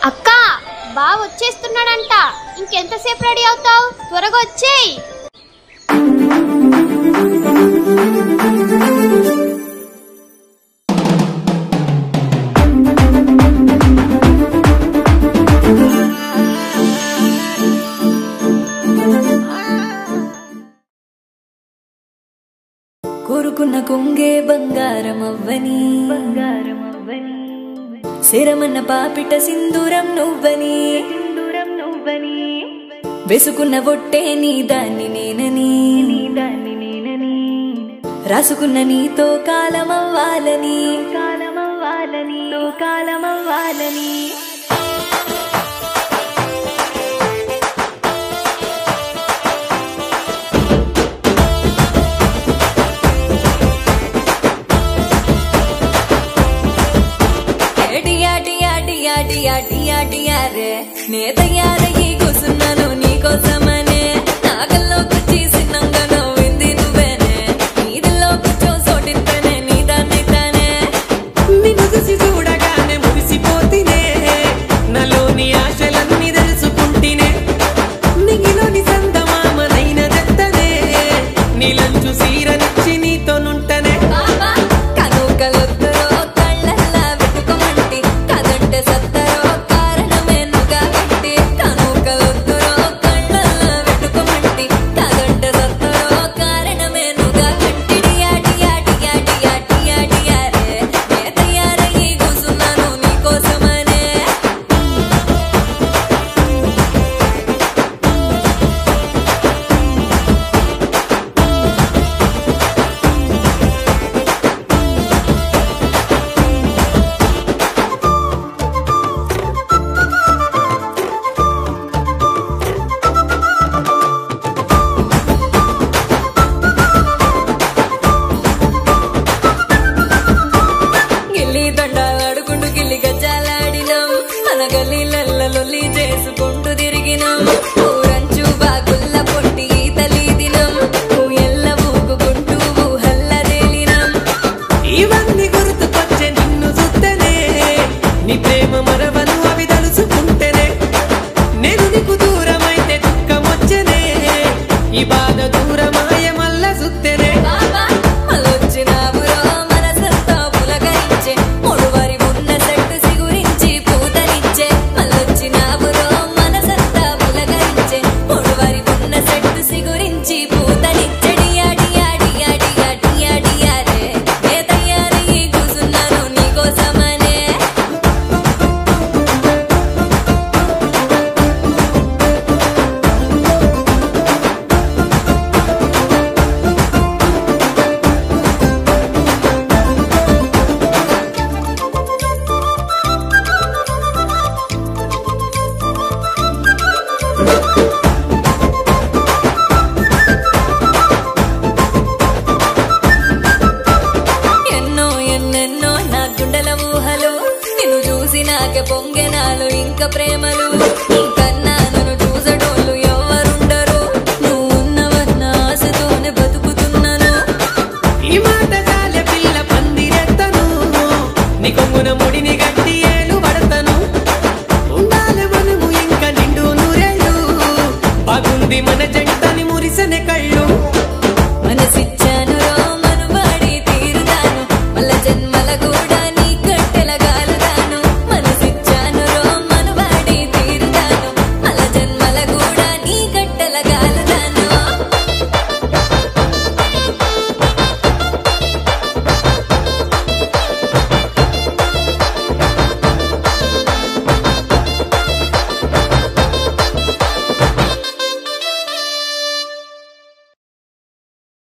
అక్క బావ వచ్చేస్తున్నాడంట, ఇంకెంతసేపు రెడీ అవుతావు? త్వరగా వచ్చేయ్. కోరుకున్న కొంగే బంగారం అవ్వని, శరమన్న పాపిట సింధూరం నువ్వని, వేసుకున్న ఒట్టే నీ దాన్ని నేనని, రాసుకున్న నీతో కాలమవ్వాలని, కాలమవ్వాలని. నే తయారయ్యి కూసున్నాను నీకోసమనే, నాగల్లోకొచ్చి సిన్నంగా నవ్వింది నువ్వేనే, నీదిలో కూర్చో సోటితేనే నీదాన్నైతానే. నిన్ను చూసి చూడగానే మురిసిపోతినే, నాలోని ఆశలన్నీ తెలుసుకుంటేనే, నిగిలోని సందమామనైన దత్తనే, నీలంచు సీరనిచ్చి నీతోనుంటనే. గల్లీలొల్లి చేసుకుంటూ తిరిగినాం, ఊరంచు బాగుల్ల పొట్టి ఈతలి దినం, ఎల్ల ఊగుకుంటూ ఊహల్ల తేలినాం. ఇవన్నీ గుర్తుకొచ్చే నిన్ను చూస్తేనే, నీ ప్రేమ మరవను అవి తలుచుకుంటేనే, నేను నీకు దూరమైతే దుఃఖమొచ్చనే, ఈ బాధ దూరమాయ మల్ల చూస్తేనే. మళ్ళొచ్చినావురో మనసంతా పులకరించే, ముడువరి ఉన్న చెట్టు సిగురించి పూతనిచ్చే. మళ్ళొచ్చినావురో మనసంతా పులకరించే, ముడువరి ఉన్న చెట్టు సిగురించి పూతనిచ్చే. డియాడియాడియాడియాడియాడియారే, నే తయారయ్యి కూసున్నాను నీకోసమనే. ఎన్నెన్నో నా గుండెల ఊహలు, నిన్ను చూసి నాకే పొంగెనాలు ఇంకా ప్రేమలు.